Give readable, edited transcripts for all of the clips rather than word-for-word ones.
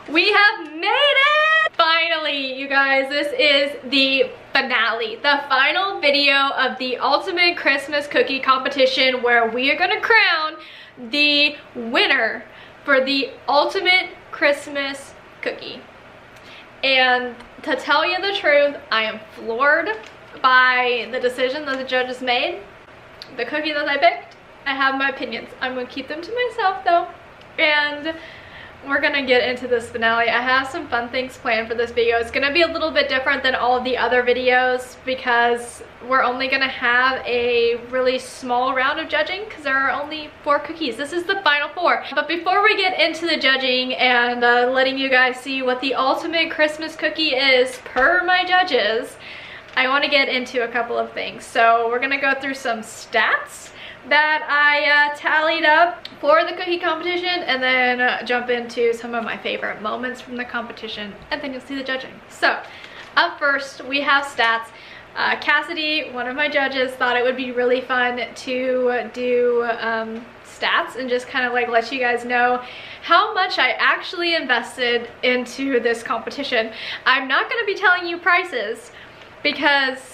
We have made it! Finally, you guys, this is the finale, the final video of the Ultimate Christmas Cookie Competition, where we are gonna crown the winner for the Ultimate Christmas Cookie. And to tell you the truth, I am floored by the decision that the judges made. The cookie that I picked, I have my opinions. I'm gonna keep them to myself though. And we're gonna get into this finale. I have some fun things planned for this video. It's gonna be a little bit different than all of the other videos because we're only gonna have a really small round of judging because there are only 4 cookies. This is the final 4. But before we get into the judging and letting you guys see what the ultimate Christmas cookie is per my judges, I want to get into a couple of things. So we're gonna go through some stats that I tallied up for the cookie competition, and then jump into some of my favorite moments from the competition, and then you'll see the judging. So up first we have stats. Cassidy, one of my judges, thought it would be really fun to do stats and just kind of like let you guys know how much I actually invested into this competition. I'm not going to be telling you prices because,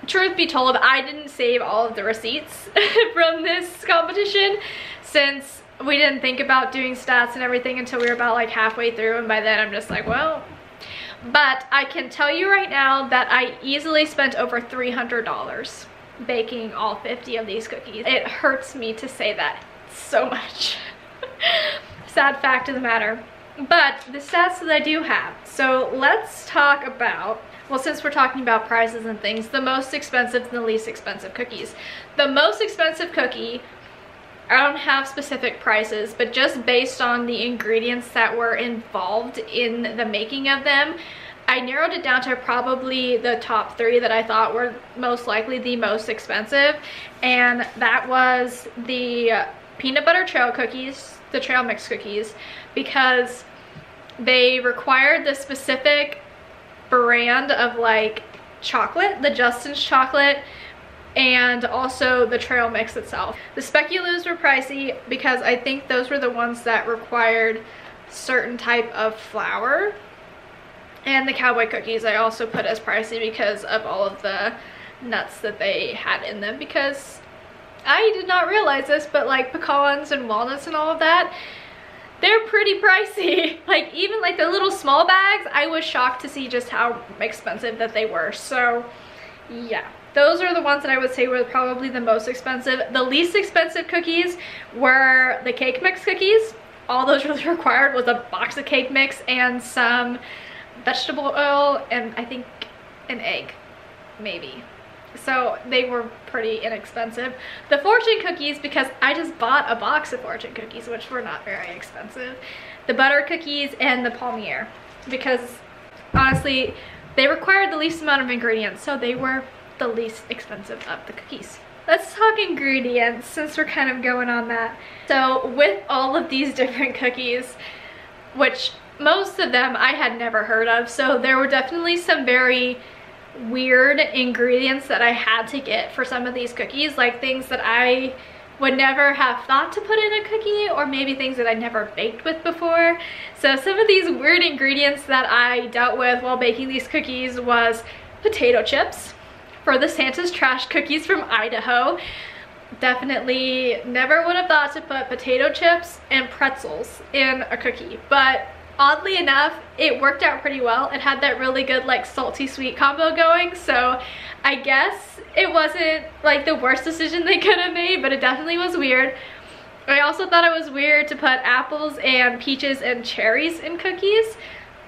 truth be told, I didn't save all of the receipts from this competition since we didn't think about doing stats and everything until we were about like halfway through, and by then I'm just like, well. But I can tell you right now that I easily spent over $300 baking all 50 of these cookies. It hurts me to say that so much. Sad fact of the matter. But the stats that I do have. So let's talk about, well, since we're talking about prices and things, the most expensive and the least expensive cookies. The most expensive cookie, I don't have specific prices, but just based on the ingredients that were involved in the making of them, I narrowed it down to probably the top 3 that I thought were most likely the most expensive. And that was the peanut butter trail cookies, the trail mix cookies, because they required the specific brand of like chocolate, the Justin's chocolate, and also the trail mix itself. The speculoos were pricey because I think those were the ones that required certain type of flour. And the cowboy cookies I also put as pricey because of all of the nuts that they had in them, because I did not realize this, but like pecans and walnuts and all of that, they're pretty pricey. Like even like the little small bags, I was shocked to see just how expensive that they were. So yeah, those are the ones that I would say were probably the most expensive. The least expensive cookies were the cake mix cookies. All those really required was a box of cake mix and some vegetable oil and I think an egg, maybe. So they were pretty inexpensive. The fortune cookies, because I just bought a box of fortune cookies, which were not very expensive. The butter cookies and the palmier, because honestly they required the least amount of ingredients, so they were the least expensive of the cookies. Let's talk ingredients since we're kind of going on that. So with all of these different cookies, which most of them I had never heard of, so there were definitely some very weird ingredients that I had to get for some of these cookies, like things that I would never have thought to put in a cookie, or maybe things that I never baked with before. So some of these weird ingredients that I dealt with while baking these cookies was potato chips for the Santa's Trash cookies from Idaho. Definitely never would have thought to put potato chips and pretzels in a cookie, but oddly enough, it worked out pretty well. It had that really good like salty sweet combo going, so I guess it wasn't like the worst decision they could have made, but it definitely was weird. I also thought it was weird to put apples and peaches and cherries in cookies.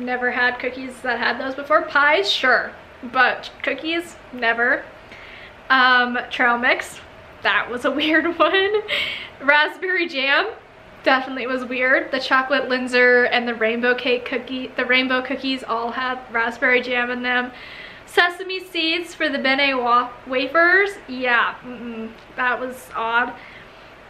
Never had cookies that had those before. Pies, sure, but cookies, never. Trail mix, that was a weird one. Raspberry jam, definitely was weird. The chocolate Linzer and the rainbow cookies all had raspberry jam in them. Sesame seeds for the Bene wafers, yeah, that was odd.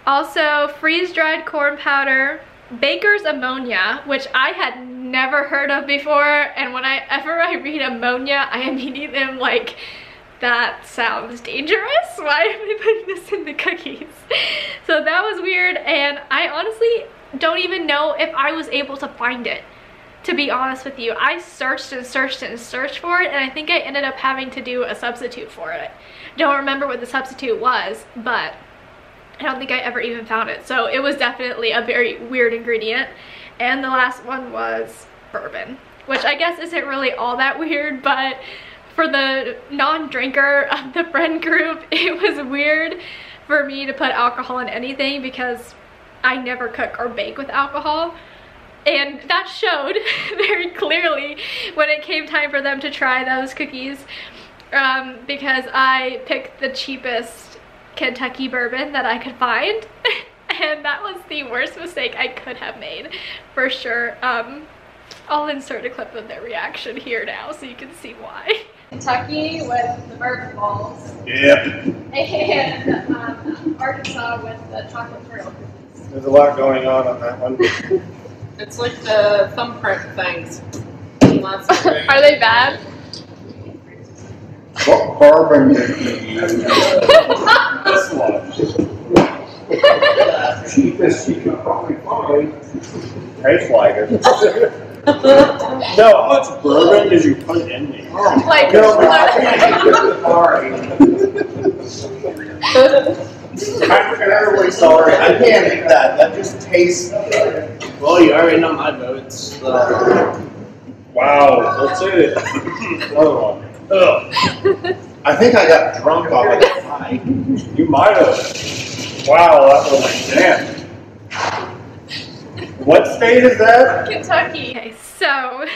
Also freeze-dried corn powder, baker's ammonia, which I had never heard of before, and whenever I read ammonia, I immediately am like, that sounds dangerous. Why am I putting this in the cookies? So that was weird, and I honestly don't even know if I was able to find it, to be honest with you. I searched and searched and searched for it, and I think I ended up having to do a substitute for it. Don't remember what the substitute was, but I don't think I ever even found it. So it was definitely a very weird ingredient. And the last one was bourbon, which I guess isn't really all that weird, but for the non-drinker of the friend group, it was weird for me to put alcohol in anything because I never cook or bake with alcohol. And that showed very clearly when it came time for them to try those cookies, because I picked the cheapest Kentucky bourbon that I could find. And that was the worst mistake I could have made, for sure. I'll insert a clip of their reaction here now so you can see why. Kentucky with the bourbon balls. Yep. And Arkansas with the chocolate trail cookies. There's a lot going on that one. It's like the thumbprint things. Are they bad? What bourbon did you use? This one. Cheapest you could probably find. Tastes like it. No, how much bourbon did you put in these? Like, no, sorry. I'm terribly sorry. I can't eat that. That just tastes. Well, you already know my votes. Wow. That's it. Another one. Ugh. I think I got drunk off of that night. You might have. Wow, that was like, damn. What state is that? Kentucky. Okay, so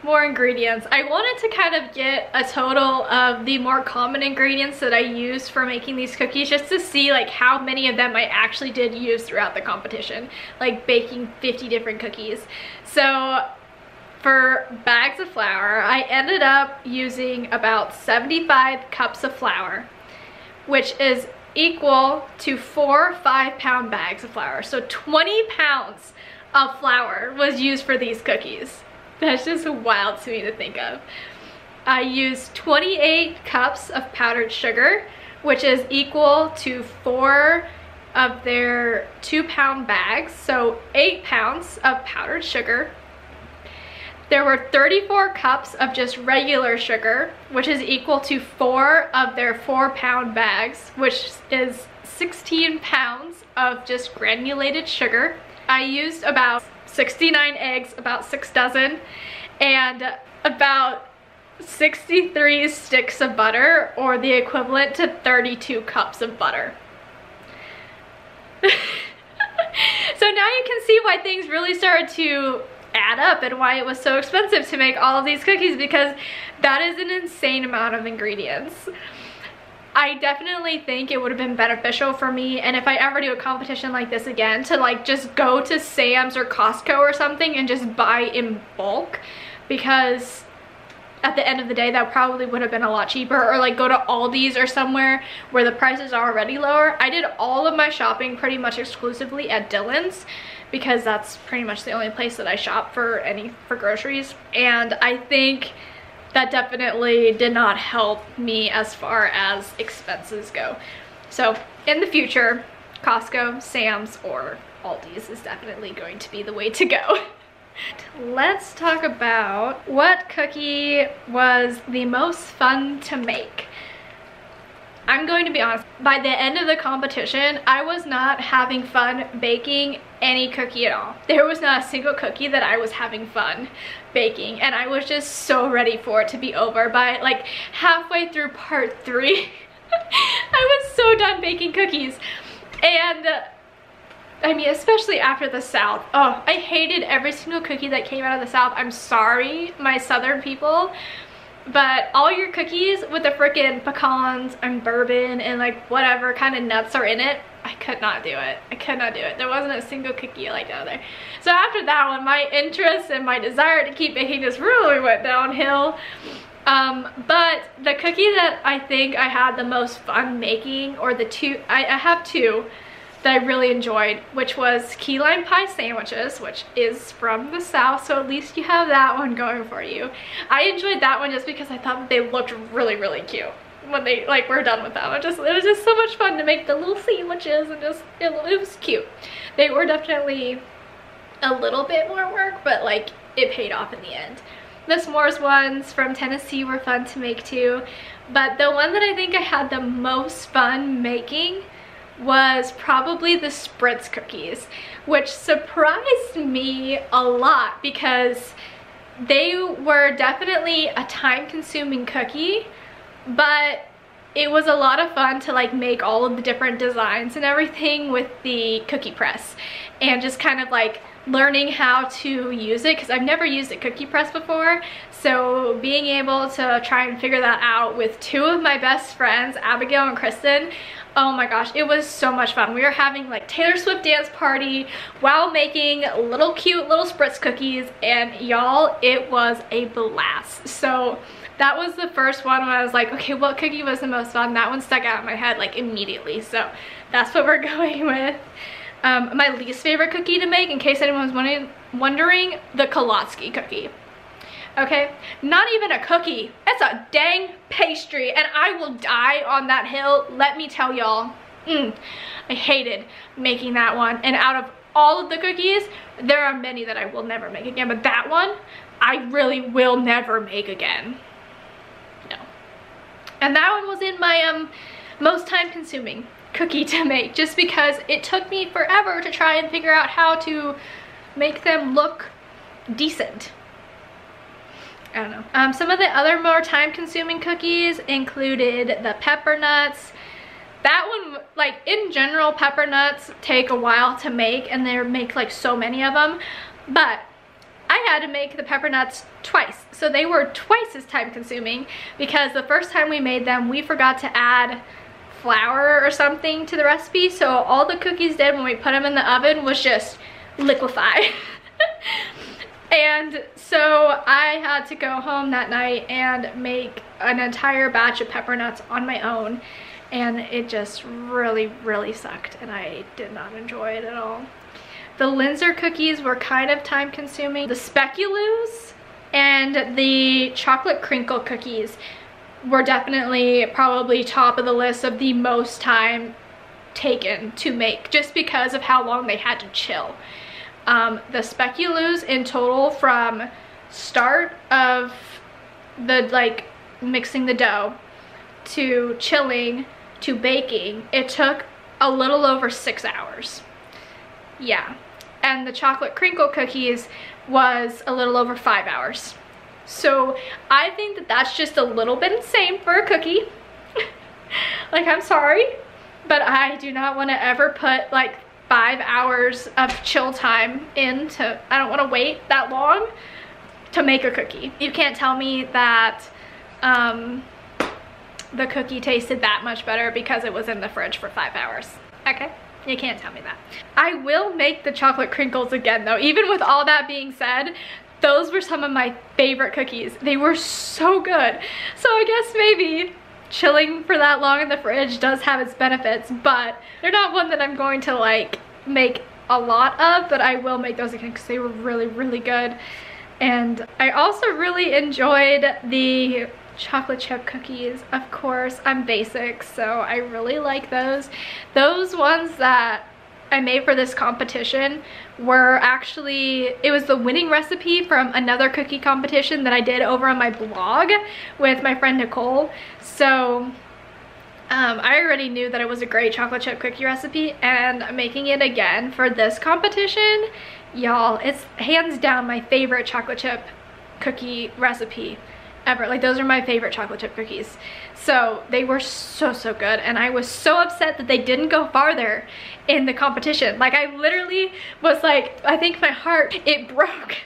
more ingredients. I wanted to kind of get a total of the more common ingredients that I use for making these cookies, just to see like how many of them I actually did use throughout the competition, like baking 50 different cookies. So for bags of flour, I ended up using about 75 cups of flour, which is equal to 4 5-pound bags of flour. So 20 pounds of flour was used for these cookies. That's just wild to me to think of. I used 28 cups of powdered sugar, which is equal to 4 of their 2-pound bags, so 8 pounds of powdered sugar. There were 34 cups of just regular sugar, which is equal to 4 of their 4-pound bags, which is 16 pounds of just granulated sugar. I used about 69 eggs, about 6 dozen, and about 63 sticks of butter, or the equivalent to 32 cups of butter. So now you can see why things really started to add up and why it was so expensive to make all of these cookies, because that is an insane amount of ingredients. I definitely think it would have been beneficial for me, and if I ever do a competition like this again, to like just go to Sam's or Costco or something and just buy in bulk, because at the end of the day that probably would have been a lot cheaper, or like go to Aldi's or somewhere where the prices are already lower. I did all of my shopping pretty much exclusively at Dillon's, because that's pretty much the only place that I shop for groceries, and I think that definitely did not help me as far as expenses go. So in the future, Costco, Sam's, or Aldi's is definitely going to be the way to go. Let's talk about what cookie was the most fun to make. I'm going to be honest, by the end of the competition, I was not having fun baking any cookie at all. There was not a single cookie that I was having fun baking, and I was just so ready for it to be over. By like halfway through part 3, I was so done baking cookies. And I mean, especially after the South. Oh, I hated every single cookie that came out of the South. I'm sorry, my Southern people. But all your cookies with the frickin' pecans and bourbon and like whatever kind of nuts are in it, I could not do it. I could not do it. There wasn't a single cookie I liked out there. So after that one, my interest and my desire to keep baking just really went downhill. But the cookie that I think I had the most fun making, or the two, I have two that I really enjoyed, which was key lime pie sandwiches, which is from the South, so at least you have that one going for you. I enjoyed that one just because I thought that they looked really, really cute. when they like we're done with them. It was just so much fun to make the little sandwiches, and just it was cute. They were definitely a little bit more work, but like it paid off in the end. The s'mores ones from Tennessee were fun to make too, but the one that I think I had the most fun making was probably the Spritz cookies, which surprised me a lot because they were definitely a time-consuming cookie, but it was a lot of fun to like make all of the different designs and everything with the cookie press, and just kind of like learning how to use it because I've never used a cookie press before. So being able to try and figure that out with two of my best friends, Abigail and Kristen, oh my gosh, it was so much fun. We were having like Taylor Swift dance party while making cute little Spritz cookies, and y'all, it was a blast. So that was the first one when I was like, okay, what cookie was the most fun? That one stuck out in my head like immediately, so that's what we're going with. My least favorite cookie to make, in case anyone was wondering, the Kolotsky cookie. Okay, not even a cookie, it's a dang pastry, and I will die on that hill, let me tell y'all. I hated making that one, and out of all of the cookies, there are many that I will never make again, but that one, I really will never make again. No. And that one was in my most time-consuming cookie to make, just because it took me forever to try and figure out how to make them look decent. I don't know. Some of the other more time-consuming cookies included the pepper nuts. That one, like in general, pepper nuts take a while to make, and they make like so many of them, but I had to make the pepper nuts twice, so they were twice as time-consuming because the first time we made them, we forgot to add flour or something to the recipe, so all the cookies did when we put them in the oven was just liquefy. And so I had to go home that night and make an entire batch of pepper nuts on my own, and it just really sucked, and I did not enjoy it at all. The Linzer cookies were kind of time consuming. The Speculoos and the chocolate crinkle cookies were definitely probably top of the list of the most time taken to make, just because of how long they had to chill. The Speculoos in total, from start of the like mixing the dough to chilling to baking, it took a little over 6 hours. Yeah. And the chocolate crinkle cookies was a little over 5 hours. So I think that that's just a little bit insane for a cookie. Like, I'm sorry, but I do not want to ever put like 5 hours of chill time into, I don't want to wait that long to make a cookie. You can't tell me that the cookie tasted that much better because it was in the fridge for 5 hours. Okay? You can't tell me that. I will make the chocolate crinkles again though. Even with all that being said, those were some of my favorite cookies. They were so good. So I guess maybe chilling for that long in the fridge does have its benefits, but they're not one that I'm going to like make a lot of, but I will make those again because they were really good. And I also really enjoyed the chocolate chip cookies. Of course, I'm basic, so I really like those. Those ones that I made for this competition were actually, it was the winning recipe from another cookie competition that I did over on my blog with my friend Nicole. So I already knew that it was a great chocolate chip cookie recipe, and making it again for this competition, y'all, it's hands down my favorite chocolate chip cookie recipe ever. Like, those are my favorite chocolate chip cookies. So they were so good, and I was so upset that they didn't go farther in the competition. Like, I literally was like, I think my heart, it broke.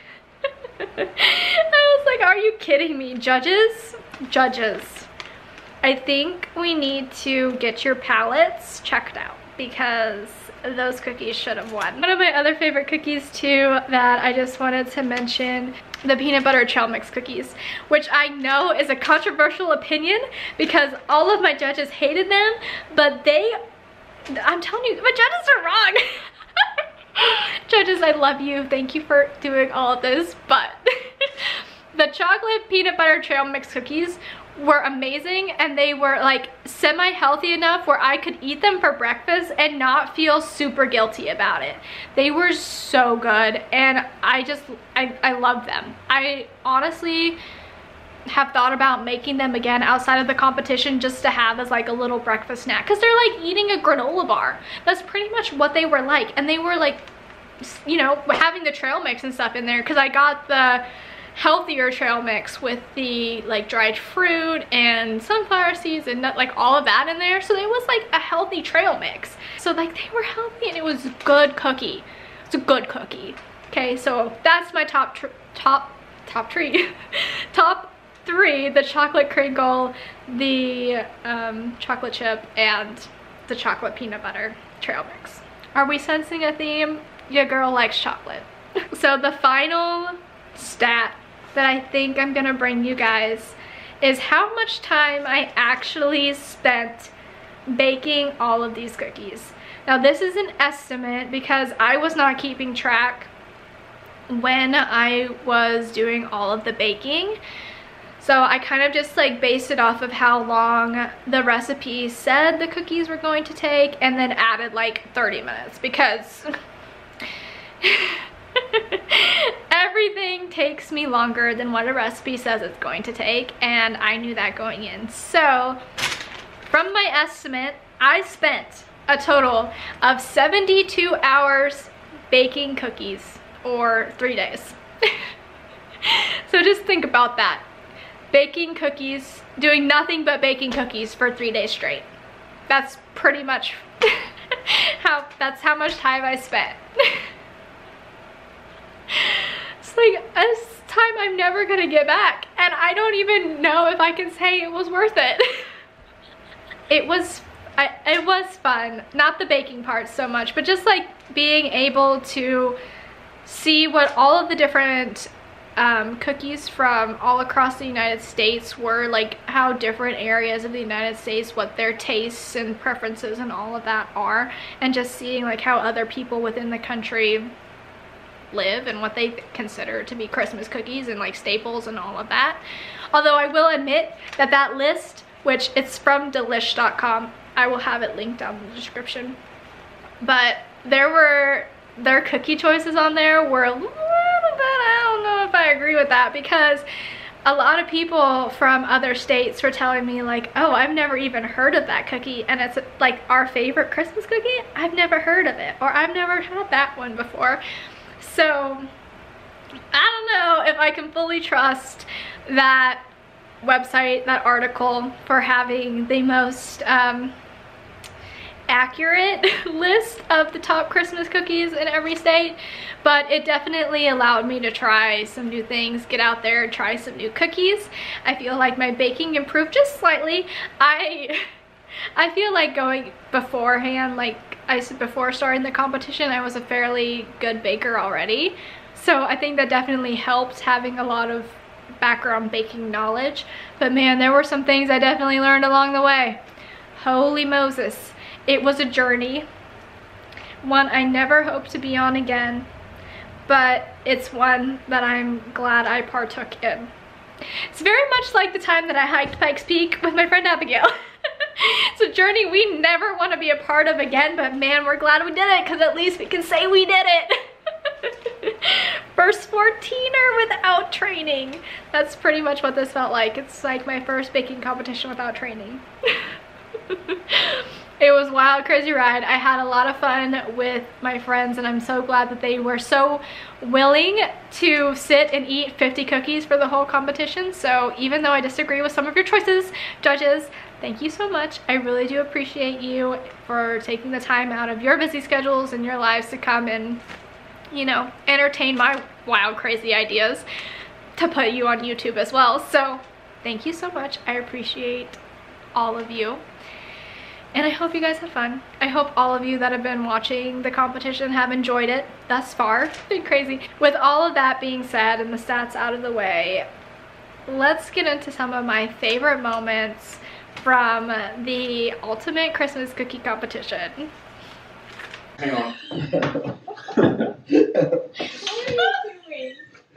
I was like, are you kidding me? Judges, I think we need to get your palettes checked out because those cookies should have won. One of my other favorite cookies too that I just wanted to mention, the peanut butter trail mix cookies, which I know is a controversial opinion because all of my judges hated them, but I'm telling you, my judges are wrong. Judges, I love you. Thank you for doing all of this, but the chocolate peanut butter trail mix cookies were amazing, and they were like semi-healthy enough where I could eat them for breakfast and not feel super guilty about it. They were so good, and I love them. I honestly have thought about making them again outside of the competition just to have as like a little breakfast snack, because they're like eating a granola bar. That's pretty much what they were like, and they were like, you know, having the trail mix and stuff in there, because I got the healthier trail mix with the like dried fruit and sunflower seeds and like all of that in there, so it was like a healthy trail mix. So like they were healthy, and it was a good cookie. It's a good cookie. Okay, so that's my top three: the chocolate crinkle, the chocolate chip, and the chocolate peanut butter trail mix. Are we sensing a theme? Your girl likes chocolate. So the final stat that I think I'm gonna bring you guys is how much time I actually spent baking all of these cookies. Now this is an estimate because I was not keeping track when I was doing all of the baking. So I kind of just like based it off of how long the recipe said the cookies were going to take, and then added like 30 minutes because everything takes me longer than what a recipe says it's going to take, and I knew that going in. So from my estimate, I spent a total of 72 hours baking cookies, or 3 days. So just think about that. Baking cookies, doing nothing but baking cookies for 3 days straight. That's pretty much that's how much time I spent. It's like a time I'm never gonna get back, and I don't even know if I can say it was worth it. It was fun, not the baking part so much, but just like being able to see what all of the different cookies from all across the United States were, like how different areas of the United States, what their tastes and preferences and all of that are, and just seeing like how other people within the country live and what they consider to be Christmas cookies and like staples and all of that. Although I will admit that that list, which it's from delish.com, I will have it linked down in the description, but their cookie choices on there were a little bit, I don't know if I agree with that, because a lot of people from other states were telling me like, oh, I've never even heard of that cookie, and it's like our favorite Christmas cookie. I've never heard of it, or I've never had that one before. So I don't know if I can fully trust that website, that article, for having the most accurate list of the top Christmas cookies in every state, but it definitely allowed me to try some new things, get out there, try some new cookies. I feel like my baking improved just slightly. I feel like going beforehand, like I said before starting the competition, I was a fairly good baker already, so I think that definitely helped having a lot of background baking knowledge. But man, there were some things I definitely learned along the way. Holy Moses. It was a journey, one I never hope to be on again, but it's one that I'm glad I partook in. It's very much like the time that I hiked Pikes Peak with my friend Abigail. It's a journey we never want to be a part of again, but man, we're glad we did it, because at least we can say we did it. First 14er without training. That's pretty much what this felt like. It's like my first baking competition without training. It was a wild, crazy ride. I had a lot of fun with my friends, and I'm so glad that they were so willing to sit and eat 50 cookies for the whole competition. So even though I disagree with some of your choices, judges, thank you so much. I really do appreciate you for taking the time out of your busy schedules and your lives to come and, you know, entertain my wild, crazy ideas to put you on YouTube as well. So thank you so much. I appreciate all of you. And I hope you guys have fun. I hope all of you that have been watching the competition have enjoyed it thus far. It's been crazy. With all of that being said and the stats out of the way, let's get into some of my favorite moments from the Ultimate Christmas Cookie Competition. Hang on. What are you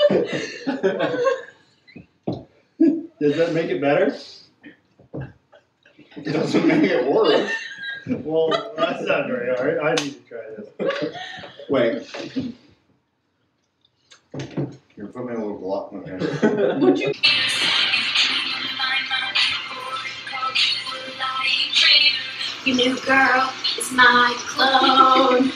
doing? Does that make it better? It doesn't make it worse. Well, that's not very hard. I need to try this. Wait. Here, put me a little block in there. Would you? Your new girl is my clone.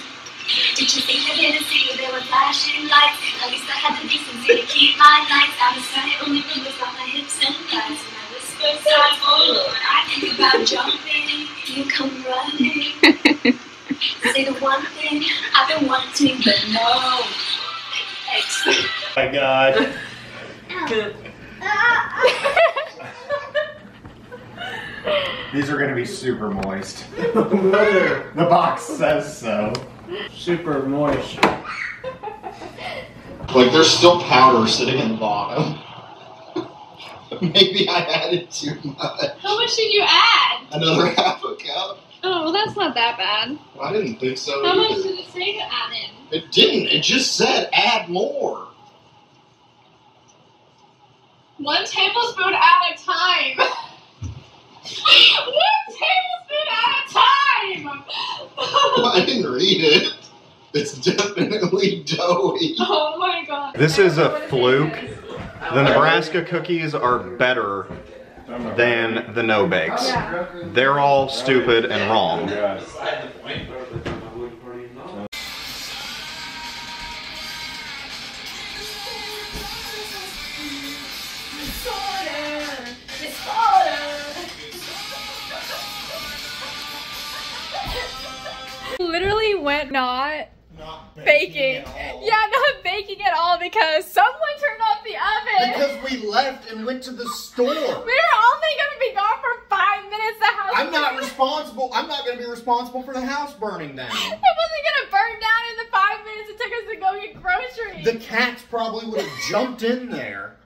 Did you think I didn't see you? There were flashing lights. At least I had the decency to keep my nights out of sight. Only rumors on my hips and thighs. And I whisper sighs, oh Lord, I think about jumping. You come running. Say the one thing I've been wanting, but no. Oh my God. These are gonna be super moist. The box says so. Super moist. Like there's still powder sitting in the bottom. Maybe I added too much. How much did you add? Another half a cup. Oh, well, that's not that bad. I didn't think so How much either. did it say to add in? It didn't. It just said add more. 1 tablespoon at a time. 1 tablespoon at a time. I didn't read it. It's definitely doughy. Oh my God. This is a fluke. The Nebraska cookies are better than the no bakes. Yeah. They're all stupid and wrong. Literally went not baking. Yeah, not baking at all because someone turned off the oven. Because we left and went to the store. We were only gonna be gone for 5 minutes. The house. I'm not responsible. I'm not going to be responsible for the house burning down. It wasn't gonna burn down in the 5 minutes it took us to go get groceries. The cats probably would have jumped in there.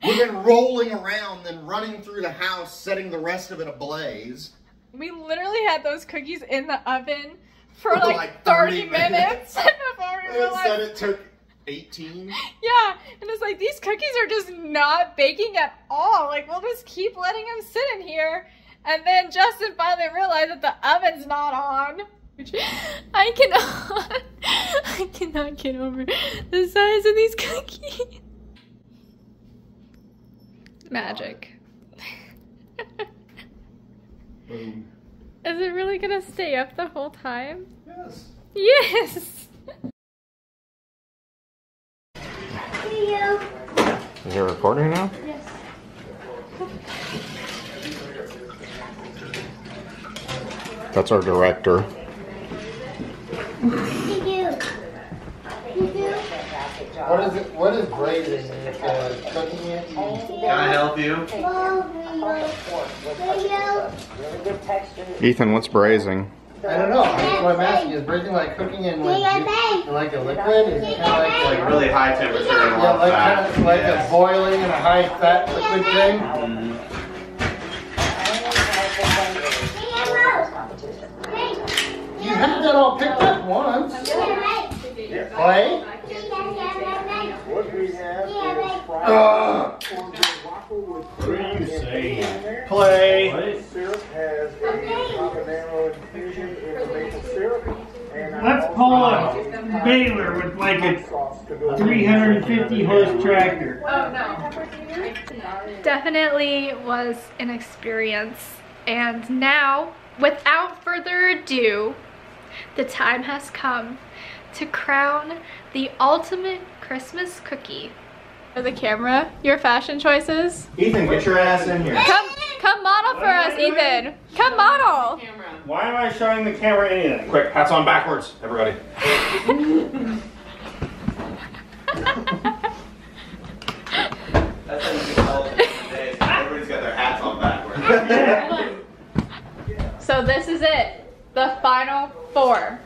We've been rolling around, then running through the house, setting the rest of it ablaze. We literally had those cookies in the oven for like 30 minutes before we It realized. said it took 18. Yeah, and it's like these cookies are just not baking at all. Like we'll just keep letting them sit in here, and then Justin finally realized that the oven's not on. Which I cannot get over the size of these cookies. Magic. Boom. Is it really gonna stay up the whole time? Yes. Yes! Is it recording now? Yes. That's our director. What is braising? Cooking it? Can I help you? Ethan, what's braising? I don't know. That's what I'm asking. Is braising like cooking in like a liquid? Is it kind of Like really high temperature and yeah, low like fat. kind of like a boiling in a high fat liquid thing? You had that all picked up once. Clay? Clay. Let's pull a baler with like a 350 horse tractor. Definitely was an experience. And now, without further ado, the time has come to crown the ultimate Christmas cookie. For the camera, your fashion choices. Ethan, get your ass in here. Come model for us, Ethan. Come model. Why am I showing the camera anything? Quick, hats on backwards, everybody. That's how you can tell today. Everybody's got their hats on backwards. So this is it. The final four.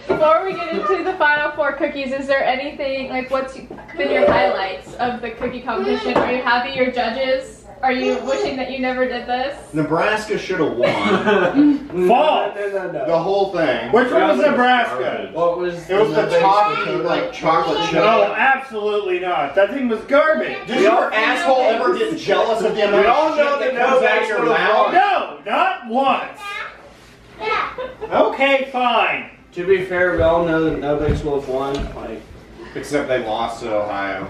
Before we get into the final four cookies, is there anything, like what's been your highlights of the cookie competition? Are you happy your judges Are you wishing that you never did this? Nebraska should have won. False. The whole thing. Which one was Nebraska? What was? It was the toffee, like chocolate chip. No, absolutely not. That thing was garbage. Did your asshole ever get jealous of the amount of shit that comes out of your mouth? No, not once. Okay, fine. To be fair, we all know that No Bakes will have won. Like, Except they lost to Ohio.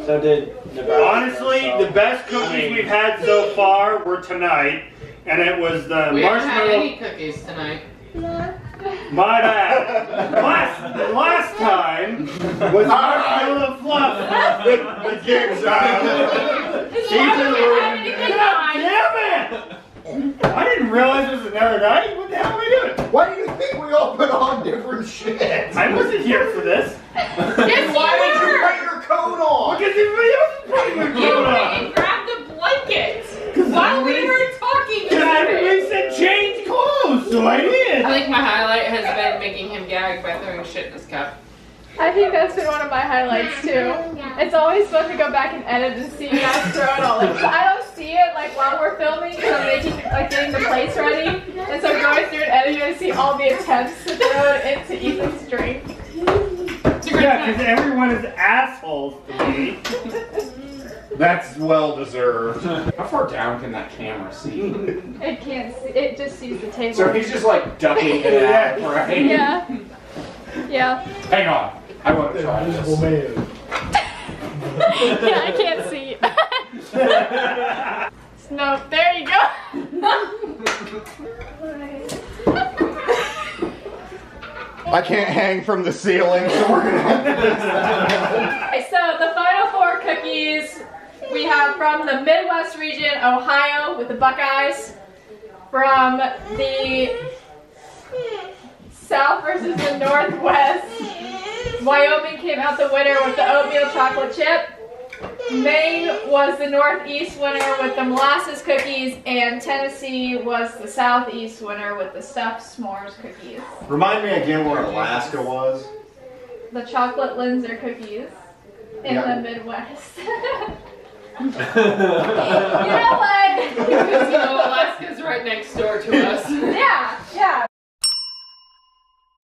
so did Nebraska. Honestly, the best cookies we've had so far were tonight, and it was the We haven't had marshmallow. any cookies tonight. My bad. Last time was marshmallow fluff. The game's out. Damn it! I didn't realize it was another night. What the hell are we doing? Why do you think we all put on different shit? I wasn't here for this. Yes, Why did you put your coat on? Because everybody else is putting their You coat went on. and grabbed a blanket while we were talking Because about everybody it. said change clothes, so I did. I think my highlight has been making him gag by throwing shit in his cup. I think that's been one of my highlights too. It's always fun to go back and edit and see you guys throw it all. Like, I don't see it like while we're filming, so I'm making like getting the plates ready, and so going through and editing, I see all the attempts to throw it into Ethan's drink. Yeah, because everyone is assholes to me. That's well deserved. How far down can that camera see? It can't see. It just sees the table. So he's just like ducking it out, right? Yeah. Yeah. Hang on. I want to try this. Yeah, I can't see. No, there you go. I can't hang from the ceiling, so we're gonna have to do Okay, so the final four cookies we have from the Midwest region, Ohio, with the Buckeyes. From the South versus the Northwest, Wyoming came out the winner with the oatmeal chocolate chip. Maine was the Northeast winner with the molasses cookies, and Tennessee was the Southeast winner with the stuffed s'mores cookies. Remind me again where Alaska was. The chocolate Linzer cookies in Yeah. the Midwest. You know what? Because you know Alaska's right next door to us. Yeah, yeah.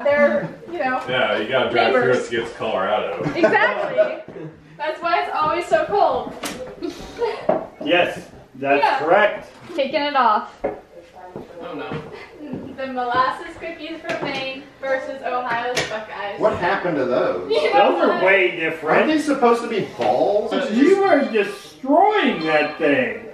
They're, you know. Yeah, you gotta drive through Neighbors. it to get to Colorado. Exactly. That's why it's always so cold. Yes, that's Yeah. correct. Taking it off. Oh no. The molasses cookies from Maine versus Ohio's Buckeyes. What happened to those? You know Those are what? way Aren't different. they supposed to be balls? You are destroying that thing.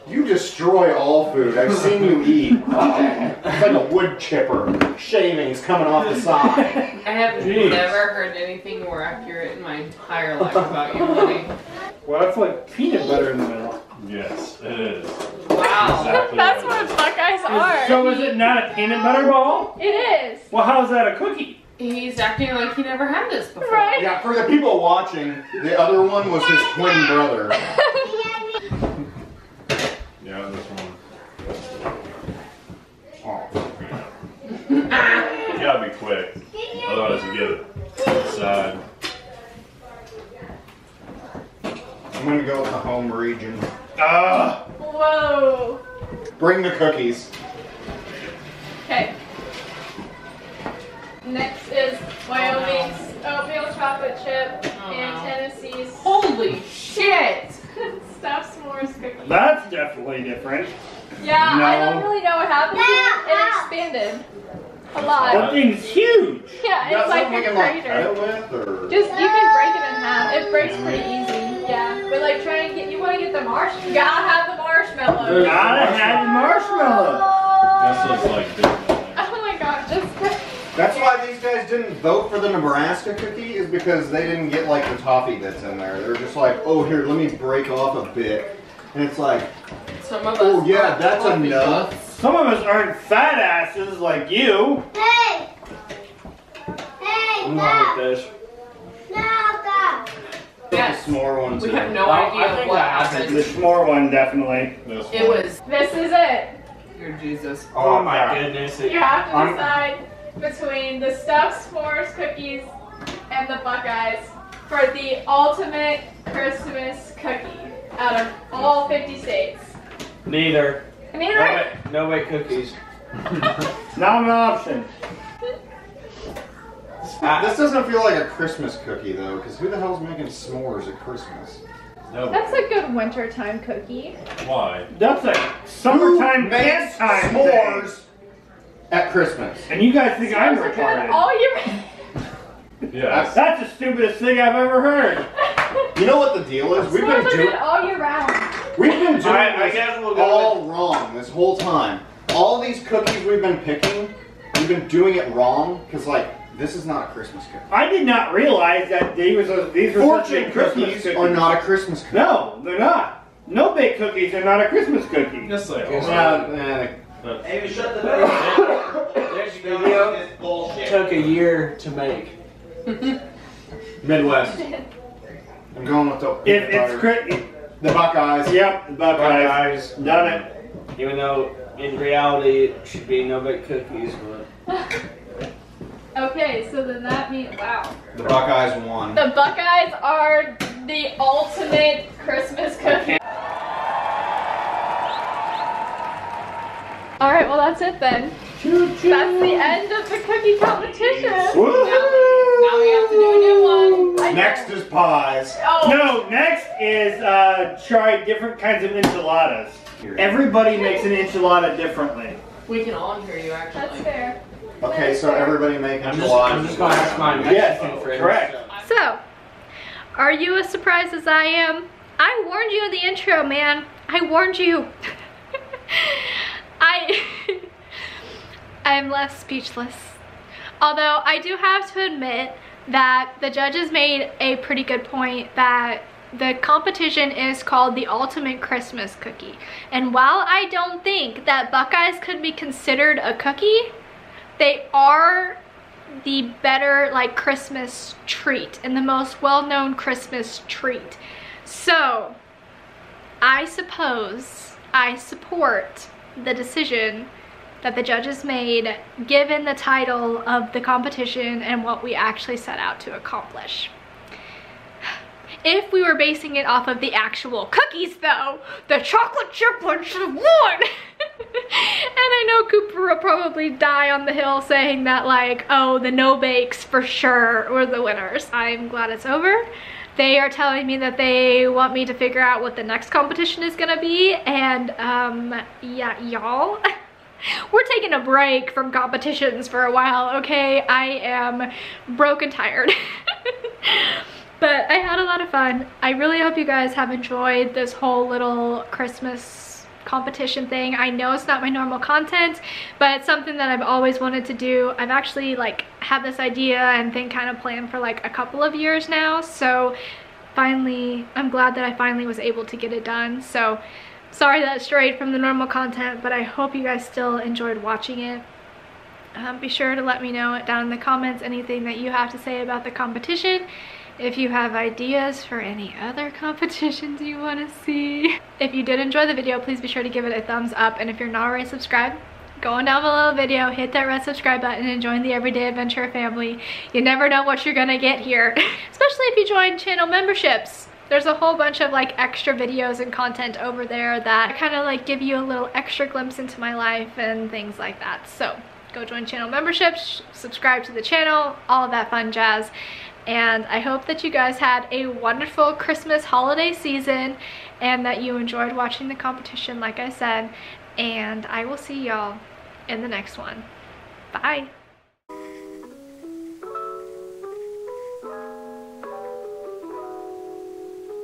You destroy all food. I've seen you eat. It's like a wood chipper. Shavings coming off the side. I have Jeez. never heard anything more accurate in my entire life about you, buddy. Well, it's like peanut butter in the middle. Yes, it is. Wow. Exactly That's what it what Buckeyes are. So is it not a peanut butter ball? It is. Well, how's that a cookie? He's acting like he never had this before. Right? Yeah, for the people watching, the other one was his twin brother. Yeah, this one. Oh. You gotta be quick, otherwise you get it inside. I'm gonna go with the home region. Whoa. Bring the cookies. Okay. Next is Wyoming's oatmeal chocolate chip and Tennessee's Holy shit! stuffed s'mores cookies. That's definitely different. Yeah, I No. don't really know what happened to it. It expanded a That lot. thing's huge. Yeah, Got it's like something we a can like crater. play with, or Just you can break it in half. It breaks pretty easy. Yeah, but like try and get you want to get the marshmallow. You gotta have the marshmallow. Gotta have marshmallow. This looks like different. Oh my gosh, just that's why these guys didn't vote for the Nebraska cookie, is because they didn't get like the toffee bits in there. They're just like, oh here, let me break off a bit, and it's like, Some of us oh yeah, aren't that's fluffy enough. buffs. Some of us aren't fat asses like you. Hey! I'm not with this. Yes. The s'more one We too. have no I idea think what that The happened. s'more one, definitely. This It one. was this is it. your Jesus. Oh my goodness. You have to decide between the stuffed s'mores cookies and the Buckeyes for the ultimate Christmas cookie. out of all 50 states. Neither. Neither? No way cookies. Not an option. This doesn't feel like a Christmas cookie though, because who the hell's making s'mores at Christmas? No. That's a good wintertime cookie. Why? That's a summertime makes time s'mores at Christmas? And you guys think I'm Those are good retarded? all year. Yes. That's the stupidest thing I've ever heard. You know what the deal is? We've been S'mores are doing good all year round. this I guess we'll go all wrong this whole time. All these cookies we've been picking, we've been doing it wrong because like this is not a Christmas cookie. I did not realize that these were such Fortune big Christmas cookies cookies. are not a Christmas cookie. No, they're not. No bake cookies are not a Christmas cookie. Yes, they are. Amy, shut the door. This video took a year to make. Midwest. I'm going with the If it's the Buckeyes. Yep, the Buckeyes. Done it. Even though in reality it should be no bake cookies, but. Okay, so then that means, wow. The Buckeyes won. The Buckeyes are the ultimate Christmas cookie. Alright, well that's it then. That's the end of the cookie competition. Now we have to do a new one. Next is pies. Oh. No, next is try different kinds of enchiladas. Everybody makes an enchilada differently. We can all hear you actually. That's fair. Okay, so everybody make I'm enchiladas. just gonna ask my Mexican friends. Correct. So, are you as surprised as I am? I warned you in the intro, man. I warned you. I am left speechless. Although I do have to admit that the judges made a pretty good point that the competition is called the Ultimate Christmas Cookie. And while I don't think that Buckeyes could be considered a cookie, they are the better like Christmas treat and the most well-known Christmas treat. So I suppose I support the decision that the judges made given the title of the competition and what we actually set out to accomplish. If we were basing it off of the actual cookies though, the chocolate chip one should have won. And I know Cooper will probably die on the hill saying that like, oh, the no bakes for sure were the winners. I'm glad it's over. They are telling me that they want me to figure out what the next competition is gonna be, and yeah, y'all. We're taking a break from competitions for a while, okay? I am broke and tired. But I had a lot of fun. I really hope you guys have enjoyed this whole little Christmas competition thing. I know it's not my normal content, but it's something that I've always wanted to do. I've actually like had this idea and thing kind of planned for like a couple of years now. So finally, I'm glad that I finally was able to get it done. So sorry that it strayed from the normal content, but I hope you guys still enjoyed watching it. Be sure to let me know down in the comments anything that you have to say about the competition. If you have ideas for any other competitions you want to see. If you did enjoy the video, please be sure to give it a thumbs up. And if you're not already subscribed, go on down below the video, hit that red subscribe button and join the Everyday Adventure family. You never know what you're gonna get here. Especially if you join channel memberships. There's a whole bunch of like extra videos and content over there that kind of like give you a little extra glimpse into my life and things like that. So go join channel memberships, subscribe to the channel, all of that fun jazz. And I hope that you guys had a wonderful Christmas holiday season and that you enjoyed watching the competition like I said. And I will see y'all in the next one. Bye.